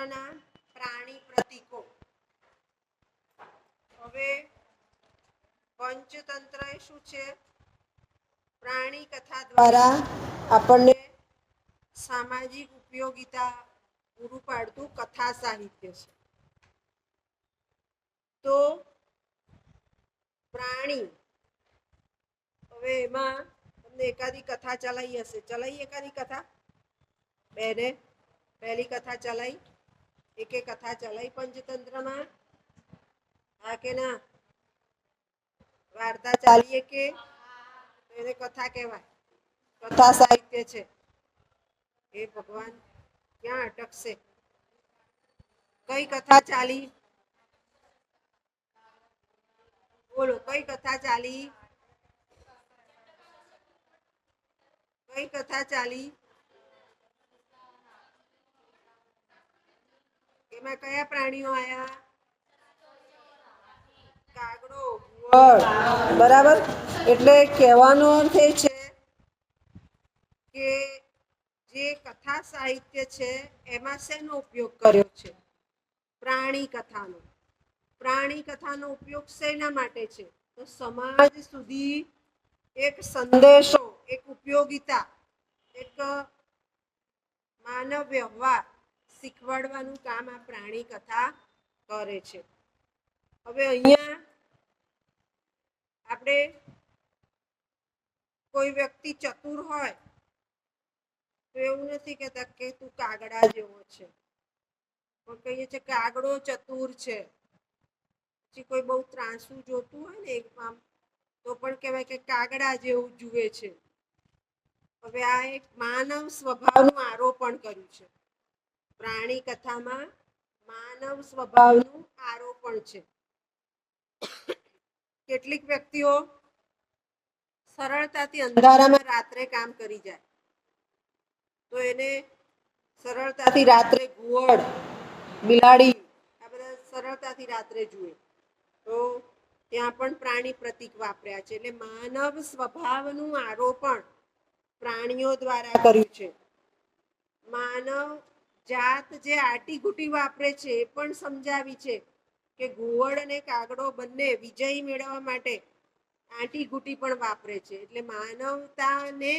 પંચતંત્રના પ્રાણી પ્રતીકો. હવે પંચતંત્ર એ શું છે? પ્રાણી કથા દ્વારા આપણને સામાજિક ઉપયોગિતા પૂરું પાડતું કથા સાહિત્ય છે. તો પ્રાણી, હવે એમાં તમને એકાદી કથા ચલાવી હશે, ચલાવી એકાદી કથા બેને પહેલી કથા ચલાવી, એકે કથા ચલાવી પંચતંત્રમાં? હા કે ના? વાર્તા ચાલીએ કે એને કથા કહેવાય, કથા સાહિત્ય છે. એ ભગવાન ક્યાં અટકશે? કઈ કથા ચાલી? બોલો, કઈ કથા ચાલી? કઈ કથા ચાલી? એમાં કયા પ્રાણીઓ આયા? કાગડો, ઘુવડ, બરાબર. એટલે કહેવાનો અર્થ એ છે કે જે કથા સાહિત્ય છે એમાં શેનો ઉપયોગ કર્યો છે? પ્રાણી કથાનો. પ્રાણી કથાનો ઉપયોગ શેના માટે છે? તો સમાજ સુધી એક સંદેશો, એક ઉપયોગિતા, એક માનવ વ્યવહાર શીખવાડવાનું કામ આ પ્રાણી કથા કરે છે. હવે અહીંયા આપણે કોઈ વ્યક્તિ ચતુર હોય તો એવું નથી કહેતા કે તું કાગડા જેવો છે, પણ કહીએ છીએ કાગડો ચતુર છે. પછી કોઈ બહુ ત્રાંસુ જોતું હોય ને એક આમ, તો પણ કહેવાય કે કાગડા જેવું જુએ છે. હવે આ એક માનવ સ્વભાવનું આરોપણ કર્યું છે. પ્રાણી કથામાં માનવ સ્વભાવનું આરોપણ છે. કેટલીક વ્યક્તિઓ સરળતાથી અંધારામાં રાત્રે કામ કરી જાય, તો એને સરળતાથી રાત્રે ઘુવડ, બિલાડી આ બધા સરળતાથી રાત્રે જુએ, તો ત્યાં પણ પ્રાણી પ્રતીક વાપર્યા છે. એટલે માનવ સ્વભાવનું આરોપણ પ્રાણીઓ દ્વારા કર્યું છે. માનવ જાત જે આટીઘૂટી વાપરે છે એ પણ સમજાવી છે કે ઘુવડ અને કાગડો બંને વિજય મેળવવા માટે આટીઘૂટી પણ વાપરે છે. એટલે માનવતાને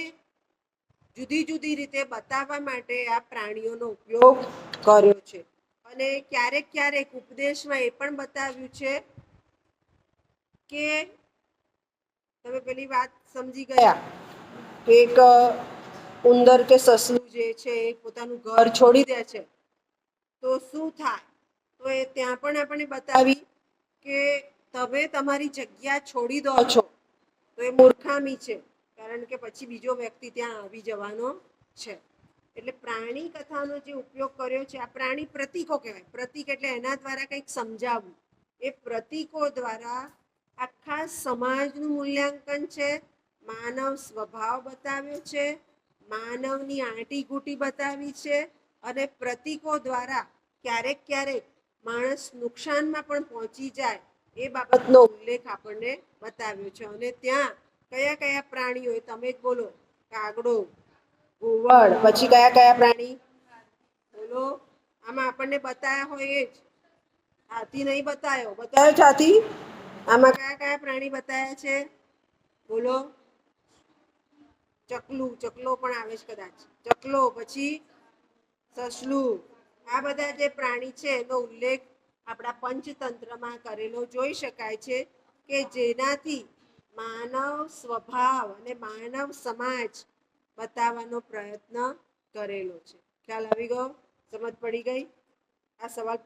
જુદી જુદી રીતે બતાવવા માટે આ પ્રાણીઓનો ઉપયોગ કર્યો છે. અને ક્યારેક ક્યારેક ઉપદેશમાં એ પણ બતાવ્યું છે કે તમે પેલી વાત સમજી ગયા, એક ઉંદર કે સસલું જે છે એ પોતાનું ઘર છોડી દે છે તો શું થાય? તો એ ત્યાં પણ આપણે બતાવી કે તમે તમારી જગ્યા છોડી દો છો તો એ મૂર્ખામી છે, કારણ કે પછી બીજો વ્યક્તિ ત્યાં આવી જવાનો છે. એટલે પ્રાણી કથાનો જે ઉપયોગ કર્યો છે આ પ્રાણી પ્રતીકો કહેવાય. પ્રતીક એટલે એના દ્વારા કંઈક સમજાવવું. એ પ્રતીકો દ્વારા આખા સમાજનું મૂલ્યાંકન છે, માનવ સ્વભાવ બતાવ્યો છે, માનવની આંટીઘૂટી બતાવી છે, અને પ્રતીકો દ્વારા ક્યારેક ક્યારેક માણસ નુકસાનમાં પણ પહોંચી જાય એ બાબતનો ઉલ્લેખ આપણને બતાવ્યો છે. અને ત્યાં કયા કયા પ્રાણીઓ, તમે જ બોલો. કાગડો, ઘુવડ, પછી કયા કયા પ્રાણી બોલો? આમાં આપણને બતાવ્યા હોય એ જ. હાથી નહીં બતાવ્યો? બતાવ્યો છે હાથી? આમાં કયા કયા પ્રાણી બતાવ્યા છે બોલો? ચકલું, ચકલો પણ આવે છે કદાચ. ચકલો, પછી સસલું, આ બધા જે પ્રાણી છે એનો ઉલ્લેખ આપણા પંચતંત્રમાં કરેલો જોઈ શકાય છે, કે જેનાથી માનવ સ્વભાવ અને માનવ સમાજ બતાવવાનો પ્રયત્ન કરેલો છે. ખ્યાલ આવી ગયો? સમજ પડી ગઈ? આ સવાલ